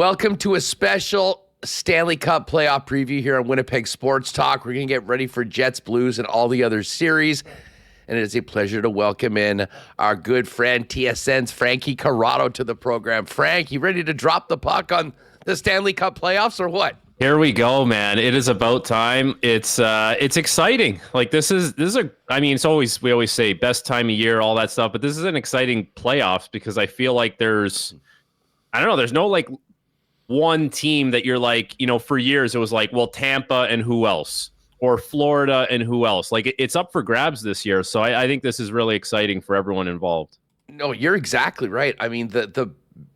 Welcome to a special Stanley Cup playoff preview here on Winnipeg Sports Talk. We're going to get ready for Jets, Blues, and all the other series. And it is a pleasure to welcome in our good friend, TSN's Frankie Corrado, to the program. Frank, you ready to drop the puck on the Stanley Cup playoffs or what? Here we go, man. It is about time. It's exciting. Like this is we always say best time of year, all that stuff, but this is an exciting playoffs because I feel like there's no like one team that you're like, for years it was like, well, Tampa and who else? Or Florida and who else? Like it's up for grabs this year. So I think this is really exciting for everyone involved. No, you're exactly right. I mean,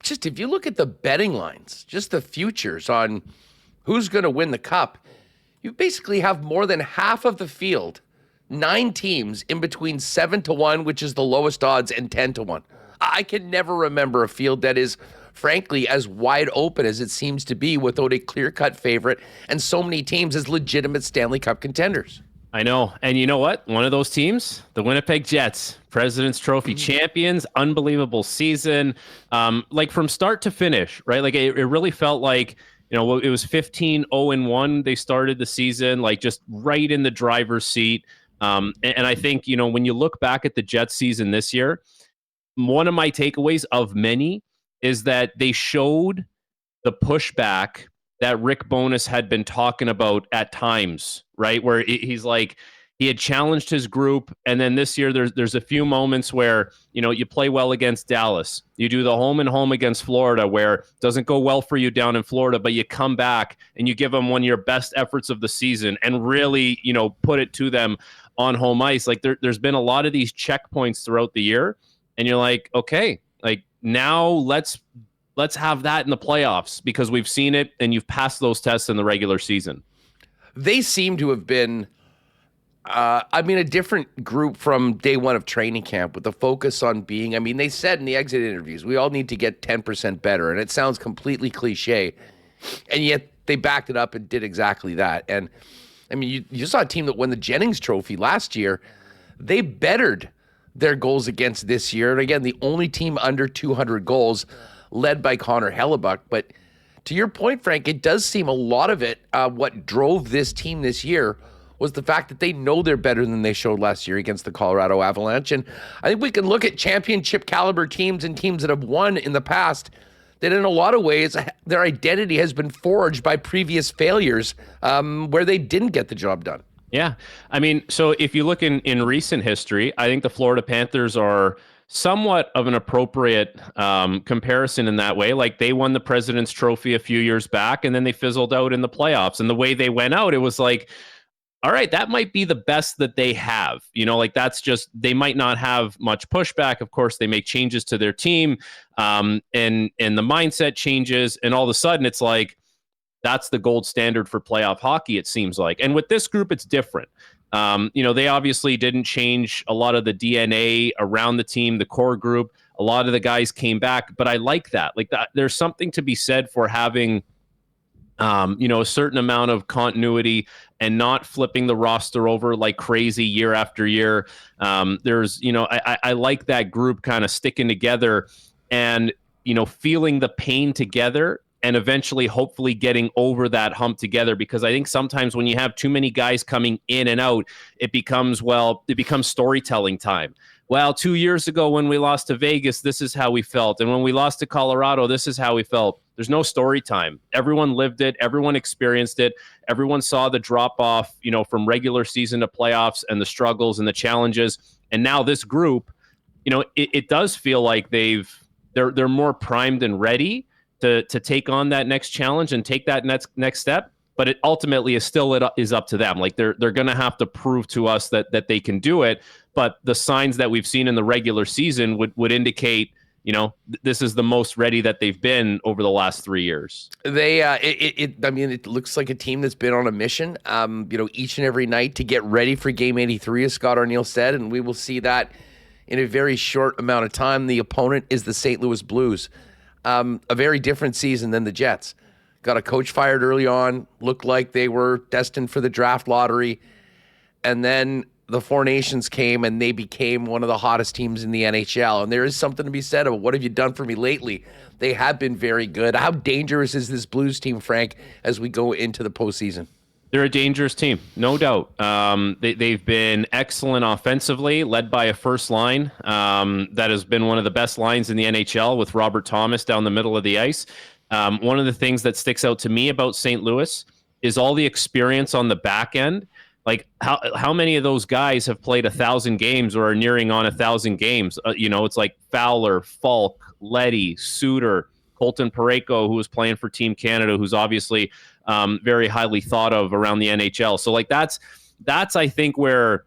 just if you look at the betting lines, just the futures on who's going to win the cup, you basically have more than half of the field, 9 teams in between 7-1, which is the lowest odds, and 10-1. I can never remember a field that is, frankly, as wide open as it seems to be without a clear-cut favorite and so many teams as legitimate Stanley Cup contenders. I know. And you know what? One of those teams, the Winnipeg Jets, President's Trophy champions, unbelievable season. Like from start to finish, right? Like it really felt like, it was 15-0-1. They started the season, like just right in the driver's seat. And I think, when you look back at the Jets season this year, one of my takeaways of many is that they showed the pushback that Rick Bowness had been talking about at times, right? Where he's like, he had challenged his group. And then this year, there's a few moments where, you play well against Dallas. You do the home and home against Florida, where it doesn't go well for you down in Florida, but you come back and you give them one of your best efforts of the season and really, put it to them on home ice. Like there's been a lot of these checkpoints throughout the year. And you're like, okay, like now let's have that in the playoffs because we've seen it and you've passed those tests in the regular season. They seem to have been a different group from day one of training camp with the focus on being, they said in the exit interviews, we all need to get 10% better. And it sounds completely cliche. And yet they backed it up and did exactly that. And you saw a team that won the Jennings Trophy last year. They bettered their goals against this year. And again, the only team under 200 goals led by Connor Hellebuck. But to your point, Frank, it does seem a lot of it, what drove this team this year was the fact that they know they're better than they showed last year against the Colorado Avalanche. And I think we can look at championship caliber teams and teams that have won in the past that in a lot of ways, their identity has been forged by previous failures where they didn't get the job done. Yeah. So if you look in recent history, I think the Florida Panthers are somewhat of an appropriate comparison in that way. Like they won the President's Trophy a few years back and then they fizzled out in the playoffs. And the way they went out, it was like, all right, that might be the best that they have. Like that's just, they might not have much pushback. Of course, they make changes to their team and the mindset changes. And all of a sudden it's like, that's the gold standard for playoff hockey, it seems like. And with this group, it's different. They obviously didn't change a lot of the DNA around the team, the core group. A lot of the guys came back, but I like that. Like that, there's something to be said for having, a certain amount of continuity and not flipping the roster over like crazy year after year. I like that group kind of sticking together and, feeling the pain together and eventually hopefully getting over that hump together. Because I think sometimes when you have too many guys coming in and out, it becomes storytelling time. Well, 2 years ago when we lost to Vegas, this is how we felt. And when we lost to Colorado, this is how we felt. There's no story time. Everyone lived it. Everyone experienced it. Everyone saw the drop off, from regular season to playoffs and the struggles and the challenges. And now this group, it does feel like they're more primed and ready to take on that next challenge and take that next step. But it ultimately is up to them. Like they're going to have to prove to us that they can do it. But the signs that we've seen in the regular season would indicate, this is the most ready that they've been over the last 3 years. It looks like a team that's been on a mission, each and every night to get ready for Game 83, as Scott Arniel said, and we will see that in a very short amount of time. The opponent is the St. Louis Blues, a very different season than the Jets. Got a coach fired early on, looked like they were destined for the draft lottery, and then the Four Nations came and they became one of the hottest teams in the NHL. And there is something to be said of what have you done for me lately? They have been very good. How dangerous is this Blues team, Frank, as we go into the postseason? They're a dangerous team, no doubt. They've been excellent offensively, led by a first line that has been one of the best lines in the NHL with Robert Thomas down the middle of the ice. One of the things that sticks out to me about St. Louis is all the experience on the back end. Like how many of those guys have played 1,000 games or are nearing on 1,000 games? It's like Fowler, Falk, Leddy, Suter, Colton Parayko, who was playing for Team Canada, who's obviously very highly thought of around the NHL. So like that's I think where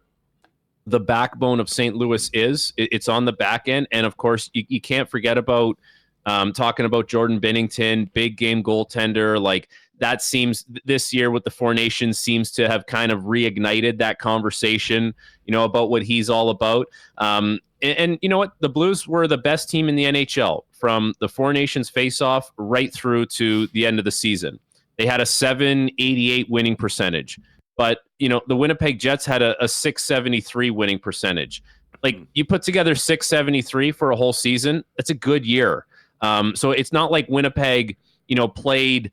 the backbone of St. Louis is. It's on the back end, and of course you can't forget about talking about Jordan Binnington, big game goaltender. Like that seems this year with the Four Nations seems to have kind of reignited that conversation, about what he's all about. And you know what? The Blues were the best team in the NHL from the Four Nations face-off right through to the end of the season. They had a .788 winning percentage. But, the Winnipeg Jets had a .673 winning percentage. Like, you put together .673 for a whole season, that's a good year. So it's not like Winnipeg, played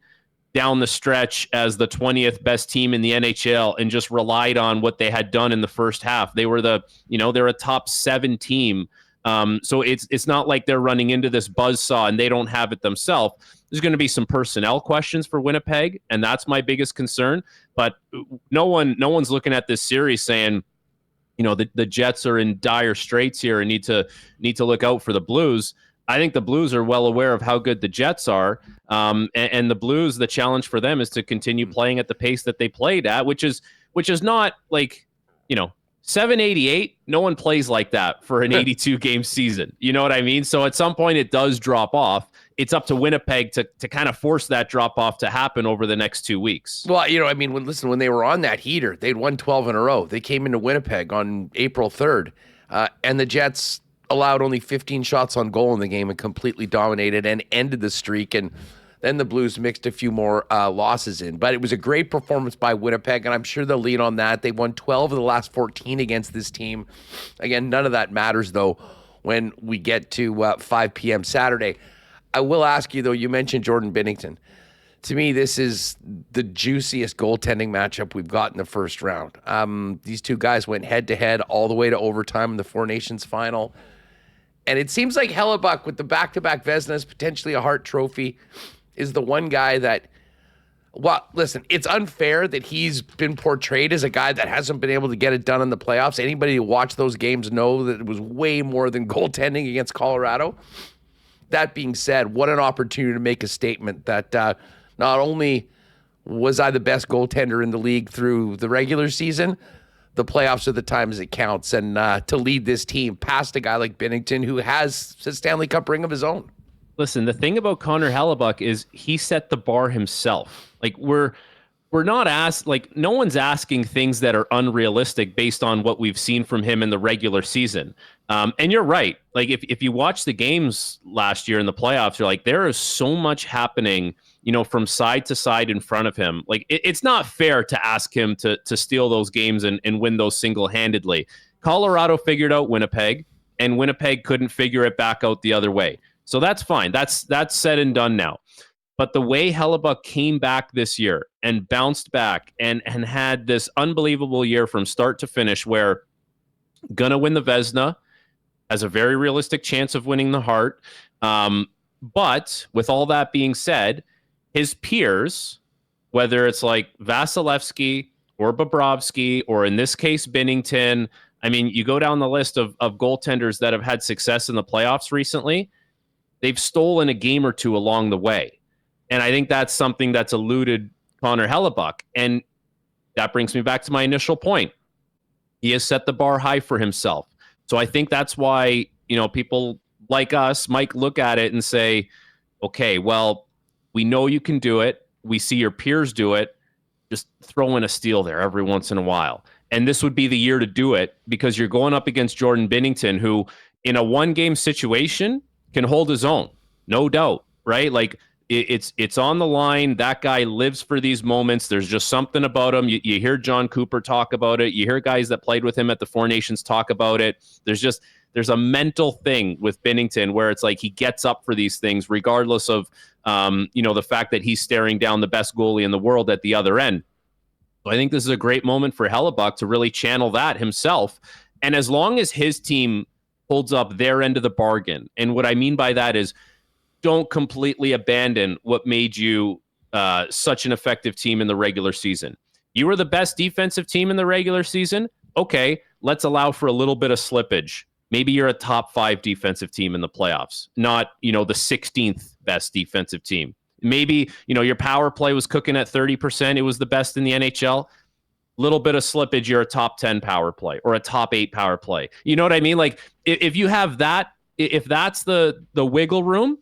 down the stretch as the 20th best team in the NHL and just relied on what they had done in the first half. They were they're a top 7 team. So it's not like they're running into this buzzsaw and they don't have it themselves. There's going to be some personnel questions for Winnipeg, and that's my biggest concern. But no one's looking at this series saying, the Jets are in dire straits here and need to look out for the Blues. I think the Blues are well aware of how good the Jets are. And the Blues, the challenge for them is to continue playing at the pace that they played at, which is not like, 788. No one plays like that for an 82 game season. You know what I mean? So at some point it does drop off. It's up to Winnipeg to kind of force that drop off to happen over the next 2 weeks. Well, when they were on that heater, they'd won 12 in a row. They came into Winnipeg on April 3rd, and the Jets allowed only 15 shots on goal in the game and completely dominated and ended the streak. And then the Blues mixed a few more losses in. But it was a great performance by Winnipeg, and I'm sure they'll lead on that. They won 12 of the last 14 against this team. Again, none of that matters, though, when we get to 5 p.m. Saturday. I will ask you, though, you mentioned Jordan Binnington. To me, this is the juiciest goaltending matchup we've got in the first round. These two guys went head-to-head all the way to overtime in the Four Nations final. And it seems like Hellebuck, with the back-to-back Vezinas, potentially a Hart Trophy, is the one guy that, listen, it's unfair that he's been portrayed as a guy that hasn't been able to get it done in the playoffs. Anybody who watched those games know that it was way more than goaltending against Colorado. That being said, what an opportunity to make a statement that not only was I the best goaltender in the league through the regular season, the playoffs are the times it counts, and to lead this team past a guy like Binnington who has a Stanley Cup ring of his own. Listen, the thing about Connor Hellebuck is he set the bar himself. Like we're not asked, like no one's asking things that are unrealistic based on what we've seen from him in the regular season. And you're right. Like if you watch the games last year in the playoffs, you're like, there is so much happening, from side to side in front of him. Like it's not fair to ask him to steal those games and win those single-handedly. Colorado figured out Winnipeg, and Winnipeg couldn't figure it back out the other way. So that's fine. That's said and done now. But the way Hellebuck came back this year and bounced back and had this unbelievable year from start to finish where gonna win the Vezina, has a very realistic chance of winning the Hart. But with all that being said, his peers, whether it's like Vasilevsky or Bobrovsky, or in this case, Binnington, I mean, you go down the list of goaltenders that have had success in the playoffs recently, they've stolen a game or two along the way. And I think that's something that's eluded Connor Hellebuck. And that brings me back to my initial point. He has set the bar high for himself. So I think that's why, people like us might look at it and say, okay, well, we know you can do it. We see your peers do it. Just throw in a steal there every once in a while. And this would be the year to do it because you're going up against Jordan Binnington, who in a one-game situation can hold his own, no doubt, right? Like it's on the line. That guy lives for these moments. There's just something about him. You hear John Cooper talk about it. You hear guys that played with him at the Four Nations talk about it. There's a mental thing with Binnington where it's like he gets up for these things regardless of the fact that he's staring down the best goalie in the world at the other end. So I think this is a great moment for Hellebuck to really channel that himself. And as long as his team holds up their end of the bargain, and what I mean by that is don't completely abandon what made you such an effective team in the regular season. You were the best defensive team in the regular season. Okay, let's allow for a little bit of slippage. Maybe you're a top 5 defensive team in the playoffs, not, the 16th best defensive team. Maybe, your power play was cooking at 30%. It was the best in the NHL. Little bit of slippage, you're a top 10 power play or a top 8 power play. You know what I mean? Like if you have that, if that's the wiggle room,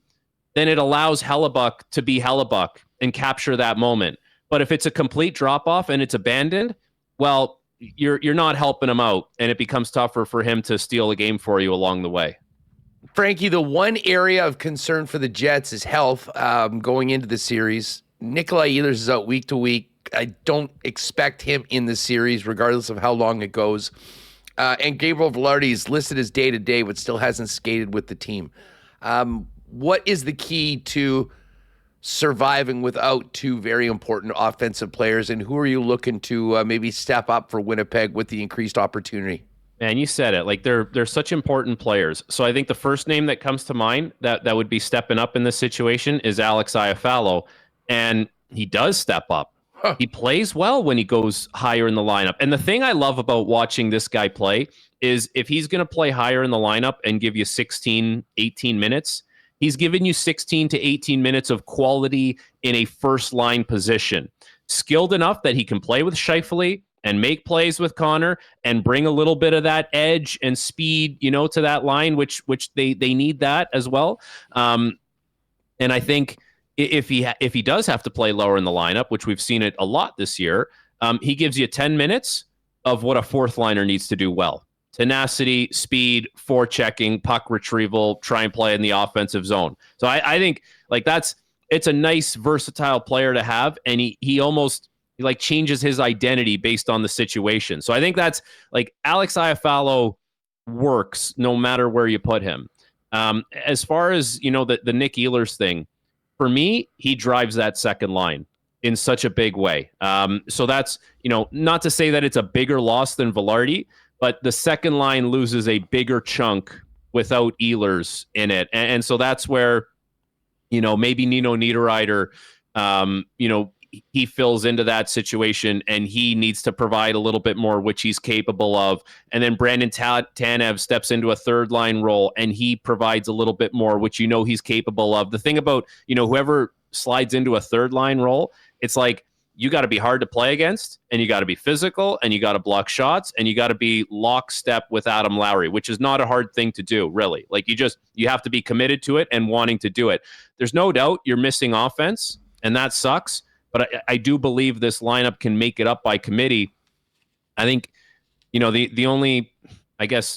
then it allows Hellebuck to be Hellebuck and capture that moment. But if it's a complete drop off and it's abandoned, well, you're not helping him out, and it becomes tougher for him to steal a game for you along the way. Frankie, the one area of concern for the Jets is health going into the series. Nikolai Ehlers is out week to week. I don't expect him in the series, regardless of how long it goes. And Gabriel Velarde is listed as day-to-day, but still hasn't skated with the team. What is the key to surviving without 2 very important offensive players, and who are you looking to maybe step up for Winnipeg with the increased opportunity? Man, you said it. Like they're such important players. So I think the first name that comes to mind that would be stepping up in this situation is Alex Iafallo, and he does step up. Huh. He plays well when he goes higher in the lineup. And the thing I love about watching this guy play is if he's going to play higher in the lineup and give you 16, 18 minutes, he's giving you 16 to 18 minutes of quality in a first-line position. Skilled enough that he can play with Scheifele and make plays with Connor and bring a little bit of that edge and speed, to that line, which they need that as well. And I think if he does have to play lower in the lineup, which we've seen it a lot this year, he gives you 10 minutes of what a fourth liner needs to do well. Tenacity, speed, forechecking, puck retrieval, try and play in the offensive zone. So I think it's a nice versatile player to have, and he almost changes his identity based on the situation. So I think that's Alex Iafallo works no matter where you put him. As far as the Nick Ehlers thing, for me, he drives that second line in such a big way. So that's not to say that it's a bigger loss than Velarde, but the second line loses a bigger chunk without Ehlers in it. And so that's where, maybe Nino Niederreiter, he fills into that situation and he needs to provide a little bit more, which he's capable of. And then Brandon Tanev steps into a third line role and he provides a little bit more, which he's capable of. The thing about, whoever slides into a third line role, it's like, you got to be hard to play against, and you got to be physical, and you got to block shots, and you got to be lockstep with Adam Lowry, which is not a hard thing to do, really. You have to be committed to it and wanting to do it. There's no doubt you're missing offense, and that sucks, but I do believe this lineup can make it up by committee. I think, the only,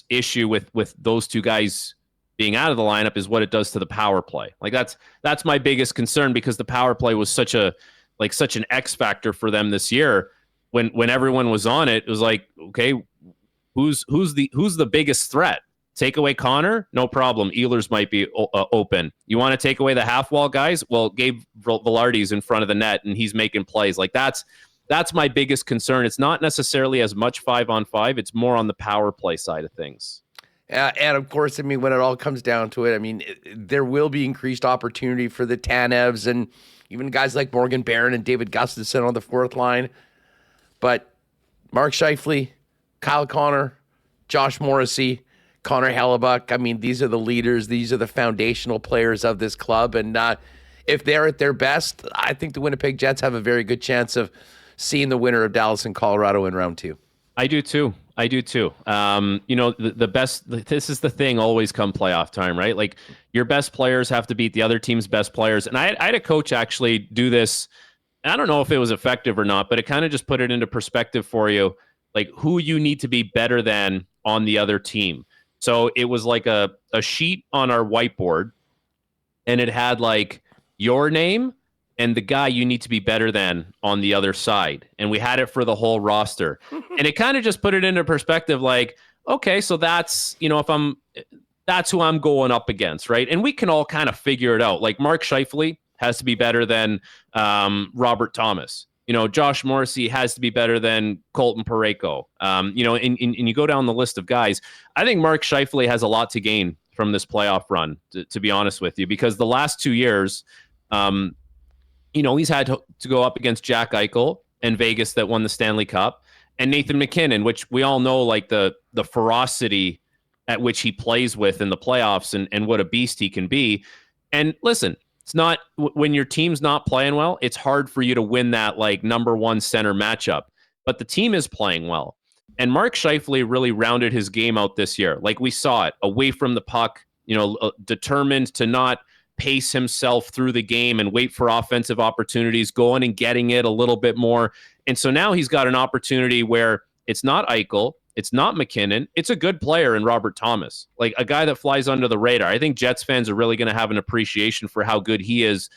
issue with those two guys being out of the lineup is what it does to the power play. That's my biggest concern, because the power play was such an X factor for them this year. When everyone was on it, it was like, okay, who's the biggest threat? Take away Connor, no problem. Ehlers might be open. You want to take away the half wall guys? Well, Gabe Velarde's in front of the net and he's making plays. That's my biggest concern. It's not necessarily as much 5-on-5. It's more on the power play side of things. And of course, when it all comes down to it, there will be increased opportunity for the Tanevs and even guys like Morgan Barron and David Gustafsson on the fourth line. But Mark Scheifele, Kyle Connor, Josh Morrissey, Connor Hellebuck, these are the leaders. These are the foundational players of this club. And if they're at their best, I think the Winnipeg Jets have a very good chance of seeing the winner of Dallas and Colorado in round 2. I do too. The best, this is the thing always come playoff time, right? Your best players have to beat the other team's best players. And I had a coach actually do this. I don't know if it was effective or not, but it kind of just put it into perspective for you, who you need to be better than on the other team. So it was like a sheet on our whiteboard, and it had your name and the guy you need to be better than on the other side. And we had it for the whole roster. And it kind of just put it into perspective, like, okay, so that's, that's who I'm going up against, right? And we can all kind of figure it out. Like Mark Scheifele has to be better than Robert Thomas. Josh Morrissey has to be better than Colton Parayko. And you go down the list of guys. I think Mark Scheifele has a lot to gain from this playoff run, to be honest with you, because the last 2 years, he's had to go up against Jack Eichel and Vegas that won the Stanley Cup, and Nathan MacKinnon, which we all know, like the ferocity at which he plays with in the playoffs and what a beast he can be. And listen, it's not when your team's not playing well, it's hard for you to win that like number one center matchup, but the team is playing well. And Mark Scheifele really rounded his game out this year. Like we saw it away from the puck, determined to not pace himself through the game and wait for offensive opportunities, going and getting it a little bit more. And so now he's got an opportunity where it's not Eichel, it's not McKinnon, it's a good player in Robert Thomas, like a guy that flies under the radar. I think Jets fans are really going to have an appreciation for how good he is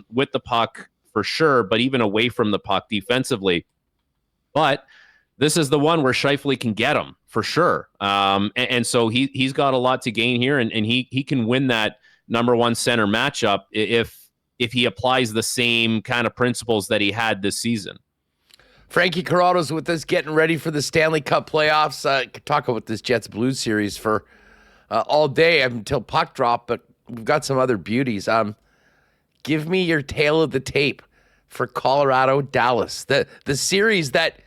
with the puck for sure, but even away from the puck defensively. But this is the one where Scheifele can get him for sure. And so he's got a lot to gain here, and he can win that number one center matchup if he applies the same kind of principles that he had this season. Frankie Corrado's with us, getting ready for the Stanley Cup playoffs. Could talk about this Jets Blues series for all day until puck drop, but we've got some other beauties. Give me your tale of the tape for Colorado Dallas, the series that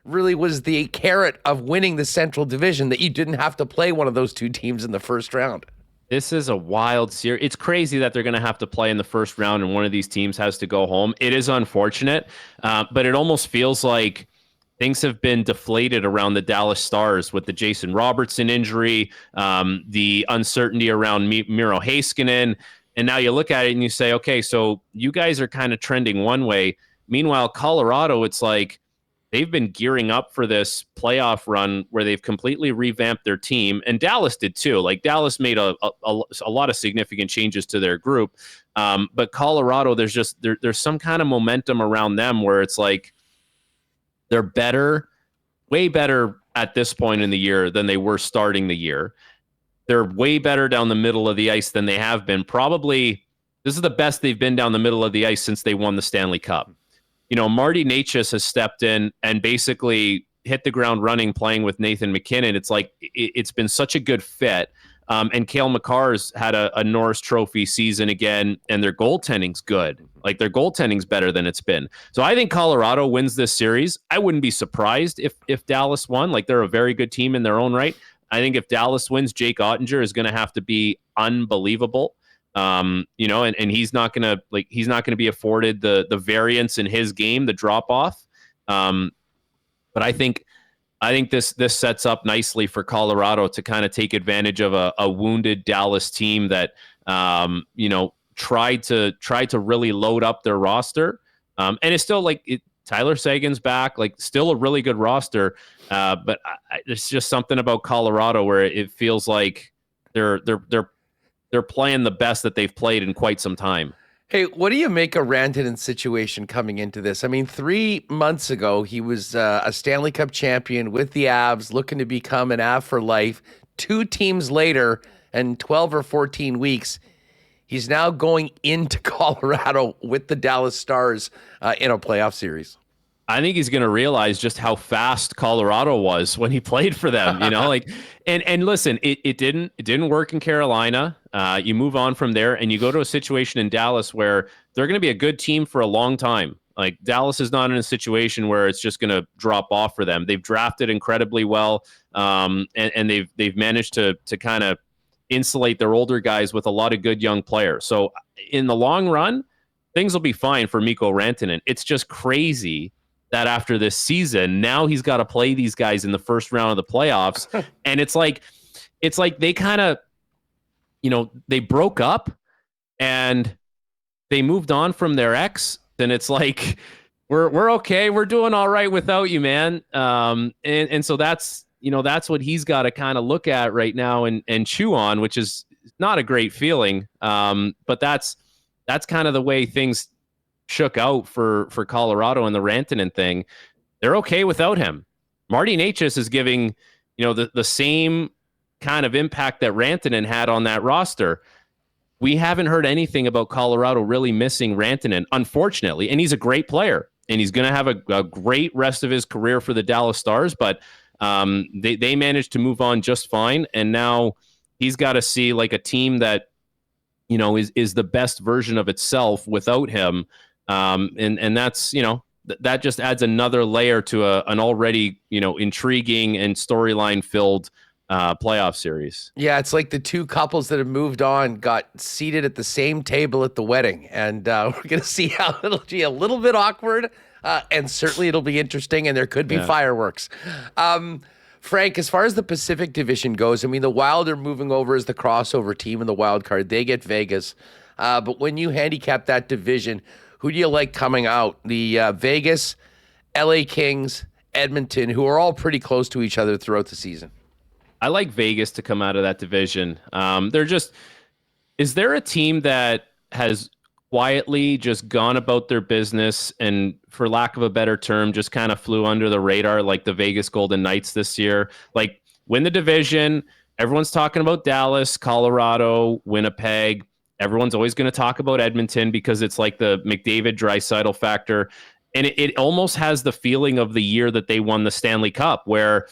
really was the carrot of winning the Central Division, that you didn't have to play one of those two teams in the first round. This is a wild series. It's crazy that they're going to have to play in the first round and one of these teams has to go home. It is unfortunate, but it almost feels like things have been deflated around the Dallas Stars with the Jason Robertson injury, the uncertainty around Miro Heiskanen. And now you look at it and you say, okay, so you guys are kind of trending one way. Meanwhile, Colorado, it's like, they've been gearing up for this playoff run where they've completely revamped their team, and Dallas did too. Like Dallas made a lot of significant changes to their group, but Colorado, there's some kind of momentum around them where it's like they're better, way better at this point in the year than they were starting the year. They're way better down the middle of the ice than they have been. Probably this is the best they've been down the middle of the ice since they won the Stanley Cup. Marty Necas has stepped in and basically hit the ground running playing with Nathan MacKinnon. It's like it's been such a good fit. And Cale Makar's had a Norris Trophy season again, and their goaltending's good. Like their goaltending's better than it's been. So I think Colorado wins this series. I wouldn't be surprised if Dallas won. Like they're a very good team in their own right. I think if Dallas wins, Jake Ottinger is going to have to be unbelievable. And he's not gonna be afforded the variance in his game, the drop off. But I think this sets up nicely for Colorado to kind of take advantage of a wounded Dallas team that tried to really load up their roster. And it's still Tyler Sagan's back, like still a really good roster. But it's just something about Colorado where it feels like they're playing the best that they've played in quite some time. Hey, what do you make of Rantanen's situation coming into this? I mean, 3 months ago, he was a Stanley Cup champion with the Avs, looking to become an Av for life. 2 teams later, and 12 or 14 weeks, he's now going into Colorado with the Dallas Stars in a playoff series. I think he's going to realize just how fast Colorado was when he played for them, and listen, it didn't work in Carolina. You move on from there and you go to a situation in Dallas where they're going to be a good team for a long time. Like Dallas is not in a situation where it's just going to drop off for them. They've drafted incredibly well. And they've managed to kind of insulate their older guys with a lot of good young players. So in the long run, things will be fine for Mikko Rantanen. It's just crazy that after this season, now he's got to play these guys in the first round of the playoffs. And it's like they kind of, they broke up and they moved on from their ex. And it's like, we're okay. We're doing all right without you, man. And so that's what he's got to kind of look at right now and chew on, which is not a great feeling. But that's that's kind of the way things shook out for Colorado and the Rantanen thing. They're okay without him. Marty Necas is giving, the same kind of impact that Rantanen had on that roster. We haven't heard anything about Colorado really missing Rantanen, unfortunately, and he's a great player, and he's going to have a great rest of his career for the Dallas Stars, but they managed to move on just fine, and now he's got to see like a team that is the best version of itself without him, and that's that just adds another layer to an already intriguing and storyline filled playoff series. Yeah, it's like the two couples that have moved on got seated at the same table at the wedding, and we're going to see how it'll be a little bit awkward, and certainly it'll be interesting, and there could be fireworks. Frank, as far as the Pacific Division goes, I mean, the Wild are moving over as the crossover team in the wild card. They get Vegas. But when you handicap that division, who do you like coming out? The Vegas, LA Kings, Edmonton, who are all pretty close to each other throughout the season. I like Vegas to come out of that division. Is there a team that has quietly just gone about their business and, for lack of a better term, just kind of flew under the radar like the Vegas Golden Knights this year? Like, win the division. Everyone's talking about Dallas, Colorado, Winnipeg. Everyone's always going to talk about Edmonton because it's like the McDavid-Draisaitl factor. And it almost has the feeling of the year that they won the Stanley Cup, where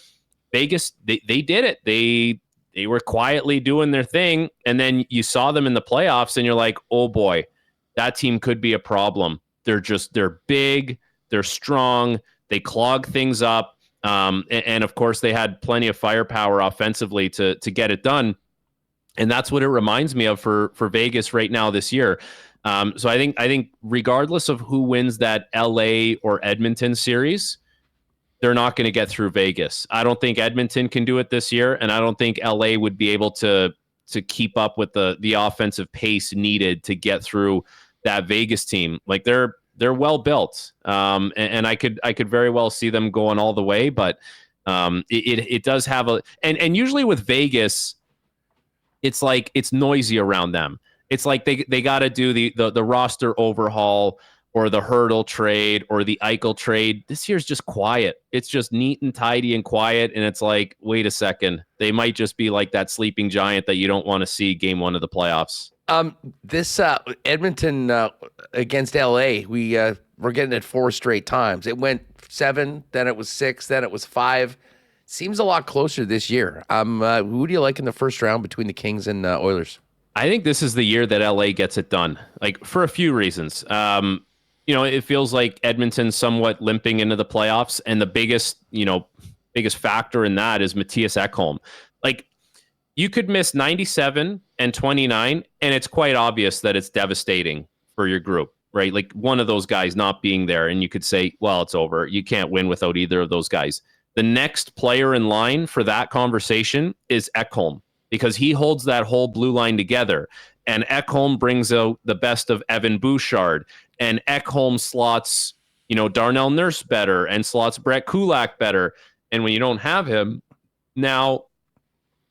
Vegas, they did it. They were quietly doing their thing, and then you saw them in the playoffs, and you're like, oh boy, that team could be a problem. They're big, they're strong, they clog things up, and of course they had plenty of firepower offensively to get it done, and that's what it reminds me of for Vegas right now this year. So I think regardless of who wins that LA or Edmonton series, they're not going to get through Vegas. I don't think Edmonton can do it this year, and I don't think LA would be able to keep up with the offensive pace needed to get through that Vegas team. Like, they're well built, and I could very well see them going all the way. But it does have and usually with Vegas, it's like it's noisy around them. It's like they got to do the roster overhaul, or the Hurdle trade, or the Eichel trade. This year's just quiet. It's just neat and tidy and quiet. And it's like, wait a second. They might just be like that sleeping giant that you don't want to see game one of the playoffs. This Edmonton against LA, we're getting it 4 straight times. It went 7, then it was 6, then it was 5. Seems a lot closer this year. Who do you like in the first round between the Kings and Oilers? I think this is the year that LA gets it done, like, for a few reasons. It feels like Edmonton's somewhat limping into the playoffs, and the biggest factor in that is Matthias Ekholm. Like, you could miss 97 and 29, and it's quite obvious that it's devastating for your group, right? Like, one of those guys not being there, and you could say, well, it's over. You can't win without either of those guys. The next player in line for that conversation is Ekholm, because he holds that whole blue line together. And Ekholm brings out the best of Evan Bouchard. And Ekholm slots, Darnell Nurse better, and slots Brett Kulak better. And when you don't have him, now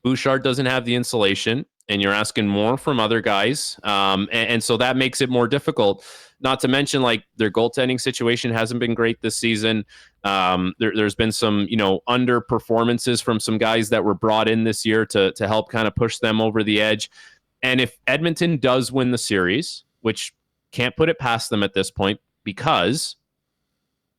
Bouchard doesn't have the insulation, and you're asking more from other guys. And so that makes it more difficult. Not to mention, like, their goaltending situation hasn't been great this season. There's been some, underperformances from some guys that were brought in this year to help kind of push them over the edge. And if Edmonton does win the series, which can't put it past them at this point, because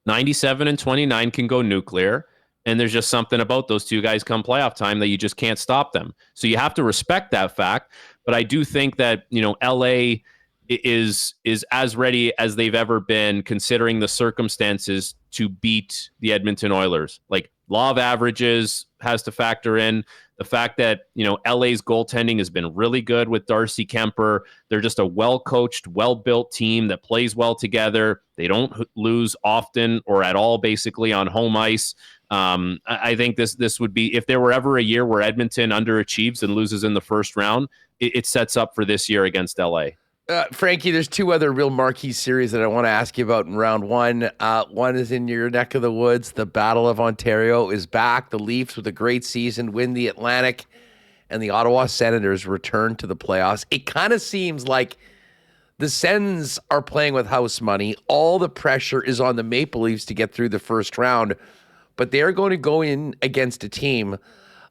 97 and 29 can go nuclear, and there's just something about those two guys come playoff time that you just can't stop them. So you have to respect that fact. But I do think that, LA is as ready as they've ever been, considering the circumstances, to beat the Edmonton Oilers. Like, law of averages has to factor in. The fact that, LA's goaltending has been really good with Darcy Kemper. They're just a well-coached, well-built team that plays well together. They don't lose often or at all, basically, on home ice. I think this would be, if there were ever a year where Edmonton underachieves and loses in the first round, it sets up for this year against LA. Frankie, there's 2 other real marquee series that I want to ask you about in round 1. One is in your neck of the woods. The Battle of Ontario is back. The Leafs, with a great season, win the Atlantic, and the Ottawa Senators return to the playoffs. It kind of seems like The Sens are playing with house money. All the pressure is on the Maple Leafs to get through the first round, but they're going to go in against a team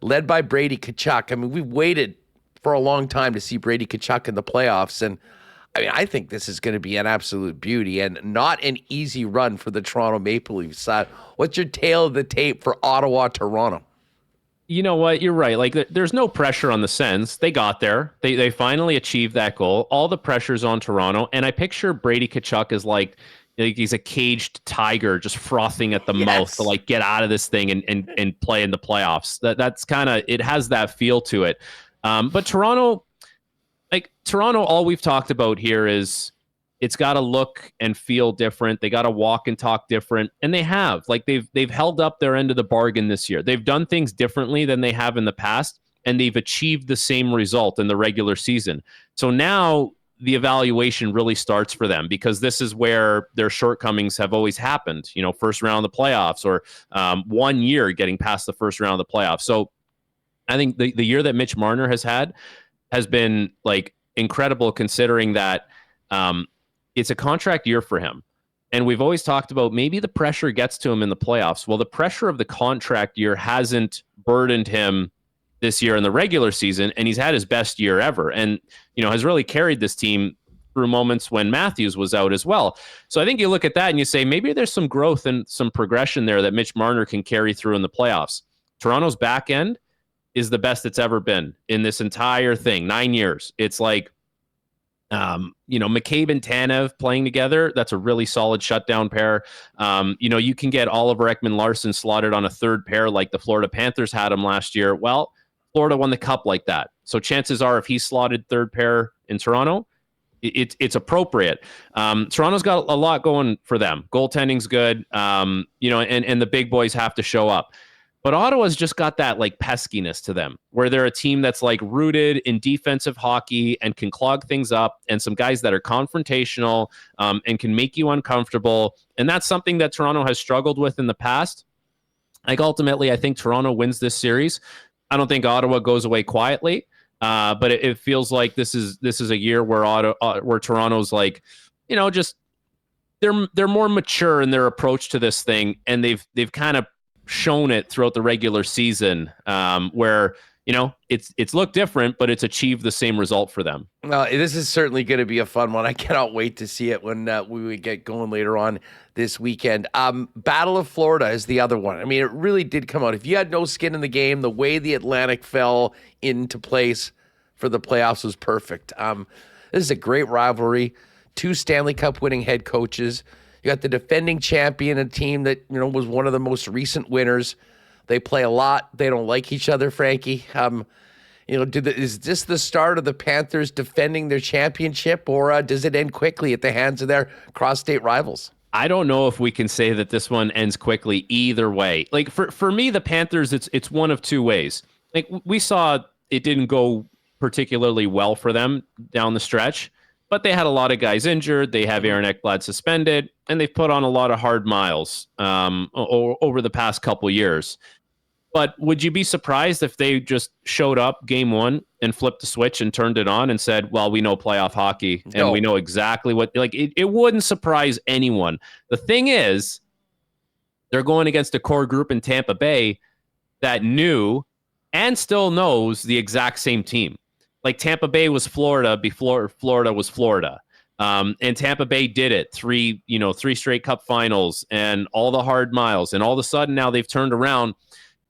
led by Brady Tkachuk. I mean, we've waited for a long time to see Brady Tkachuk in the playoffs, and I mean, I think this is going to be an absolute beauty and not an easy run for the Toronto Maple Leafs. What's your tale of the tape for Ottawa, Toronto? You know what? You're right. Like, there's no pressure on the Sens. They got there. They finally achieved that goal. All the pressure's on Toronto. And I picture Brady Tkachuk as like he's a caged tiger just frothing at the mouth to like get out of this thing and play in the playoffs. That's kind of, it has that feel to it. But Toronto, all we've talked about here is it's got to look and feel different. They got to walk and talk different, and they have. Like, they've held up their end of the bargain this year. They've done things differently than they have in the past, and they've achieved the same result in the regular season. So now the evaluation really starts for them, because this is where their shortcomings have always happened. You know, first round of the playoffs, or 1 year getting past the first round of the playoffs. So I think the year that Mitch Marner has been like incredible, considering that it's a contract year for him. And we've always talked about maybe the pressure gets to him in the playoffs. Well, the pressure of the contract year hasn't burdened him this year in the regular season, and he's had his best year ever, and has really carried this team through moments when Matthews was out as well. So I think you look at that and you say maybe there's some growth and some progression there that Mitch Marner can carry through in the playoffs. Toronto's back end is the best it's ever been in this entire thing, 9 years. It's like, McCabe and Tanev playing together, that's a really solid shutdown pair. You can get Oliver Ekman-Larsson slotted on a third pair like the Florida Panthers had him last year. Well, Florida won the cup like that. So chances are if he's slotted third pair in Toronto, it's appropriate. Toronto's got a lot going for them. Goaltending's good, and the big boys have to show up. But Ottawa's just got that like peskiness to them, where they're a team that's like rooted in defensive hockey and can clog things up, and some guys that are confrontational and can make you uncomfortable. And that's something that Toronto has struggled with in the past. Like, ultimately, I think Toronto wins this series. I don't think Ottawa goes away quietly, but it feels like this is a year where where Toronto's like, just they're more mature in their approach to this thing, and they've kind of shown it throughout the regular season, where it's looked different, but it's achieved the same result for them. Well, this is certainly going to be a fun one. I cannot wait to see it when we get going later on this weekend. Battle of Florida is the other one. I mean, it really did come out. If you had no skin in the game, the way the Atlantic fell into place for the playoffs was perfect. This is a great rivalry. 2 Stanley Cup winning head coaches. You got the defending champion, a team that was one of the most recent winners. They play a lot. They don't like each other, Frankie. Is this the start of the Panthers defending their championship, or does it end quickly at the hands of their cross-state rivals? I don't know if we can say that this one ends quickly either way. Like, for me, the Panthers, it's one of two ways. Like, we saw it didn't go particularly well for them down the stretch, but they had a lot of guys injured. They have Aaron Ekblad suspended, and they've put on a lot of hard miles over the past couple years. But would you be surprised if they just showed up game one and flipped the switch and turned it on and said, well, we know playoff hockey and we know exactly what, like, it wouldn't surprise anyone. The thing is, they're going against a core group in Tampa Bay that knew and still knows the exact same team. Like, Tampa Bay was Florida before Florida was Florida. And Tampa Bay did it. 3 straight cup finals and all the hard miles. And all of a sudden now they've turned around.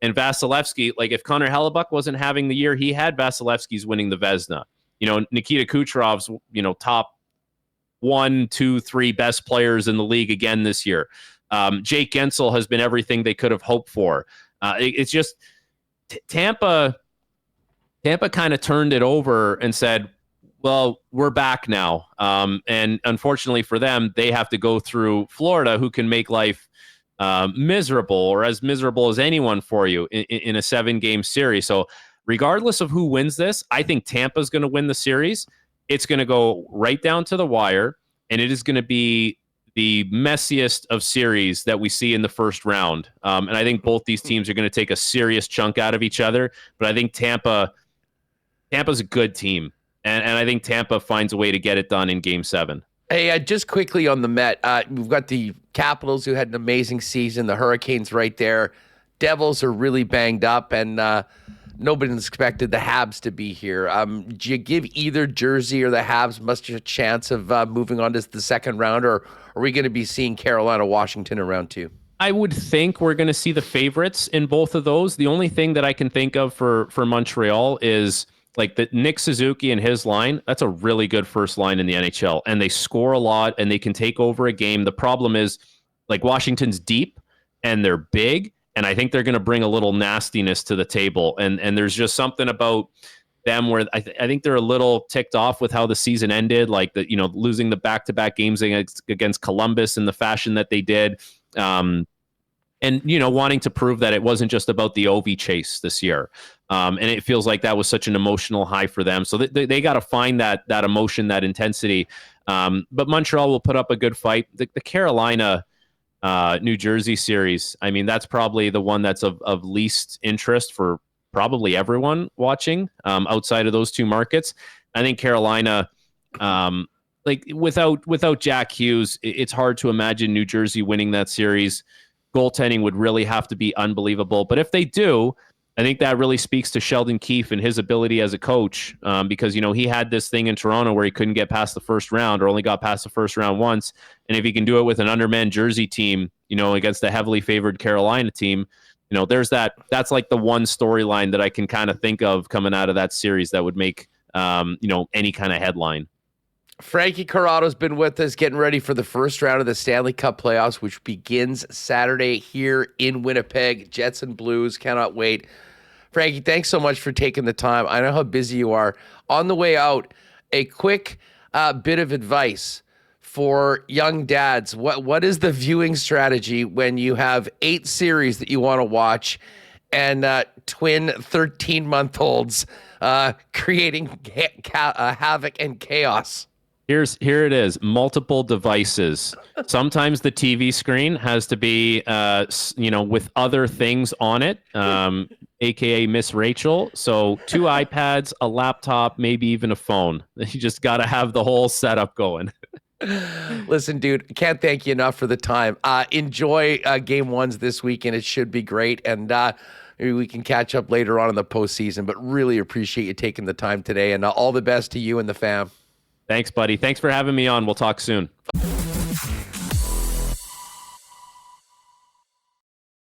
And Vasilevsky, like, if Connor Hellebuck wasn't having the year he had, Vasilevsky's winning the Vezina. Nikita Kucherov's, top 1, 2, 3 best players in the league again this year. Jake Gensel has been everything they could have hoped for. It's just Tampa kind of turned it over and said, well, we're back now. And unfortunately for them, they have to go through Florida, who can make life miserable, or as miserable as anyone for you in a 7-game series. So regardless of who wins this, I think Tampa's going to win the series. It's going to go right down to the wire, and it is going to be the messiest of series that we see in the first round. And I think both these teams are going to take a serious chunk out of each other. But I think Tampa's a good team. And I think Tampa finds a way to get it done in Game 7. Hey, just quickly on the Met, we've got the Capitals who had an amazing season. The Hurricanes right there. Devils are really banged up, and nobody expected the Habs to be here. Do you give either Jersey or the Habs much a chance of moving on to the second round, or are we going to be seeing Carolina, Washington in round 2? I would think we're going to see the favorites in both of those. The only thing that I can think of for Montreal is like the Nick Suzuki and his line. That's a really good first line in the NHL, and they score a lot and they can take over a game. The problem is like Washington's deep and they're big, and I think they're going to bring a little nastiness to the table. And there's just something about them where I think they're a little ticked off with how the season ended, like losing the back-to-back games against Columbus in the fashion that they did. And wanting to prove that it wasn't just about the Ovi chase this year. And it feels like that was such an emotional high for them. So they got to find that emotion, that intensity. But Montreal will put up a good fight. The Carolina, New Jersey series, I mean, that's probably the one that's of least interest for probably everyone watching outside of those two markets. I think Carolina, without Jack Hughes, it's hard to imagine New Jersey winning that series. Goaltending would really have to be unbelievable. But if they do, I think that really speaks to Sheldon Keefe and his ability as a coach, because, he had this thing in Toronto where he couldn't get past the first round or only got past the first round once. And if he can do it with an undermanned Jersey team, against a heavily favored Carolina team, there's that's like the one storyline that I can kind of think of coming out of that series that would make, any kind of headline. Frankie Corrado's been with us, getting ready for the first round of the Stanley Cup playoffs, which begins Saturday here in Winnipeg. Jets and Blues, cannot wait. Frankie, thanks so much for taking the time. I know how busy you are. On the way out, a quick bit of advice for young dads. What is the viewing strategy when you have 8 series that you want to watch and twin 13-month-olds creating havoc and chaos? Here it is. Multiple devices. Sometimes the TV screen has to be, with other things on it, aka Miss Rachel. So 2 iPads, a laptop, maybe even a phone. You just got to have the whole setup going. Listen, dude, can't thank you enough for the time. Enjoy game 1s this weekend. It should be great. And maybe we can catch up later on in the postseason. But really appreciate you taking the time today. And all the best to you and the fam. Thanks, buddy. Thanks for having me on. We'll talk soon.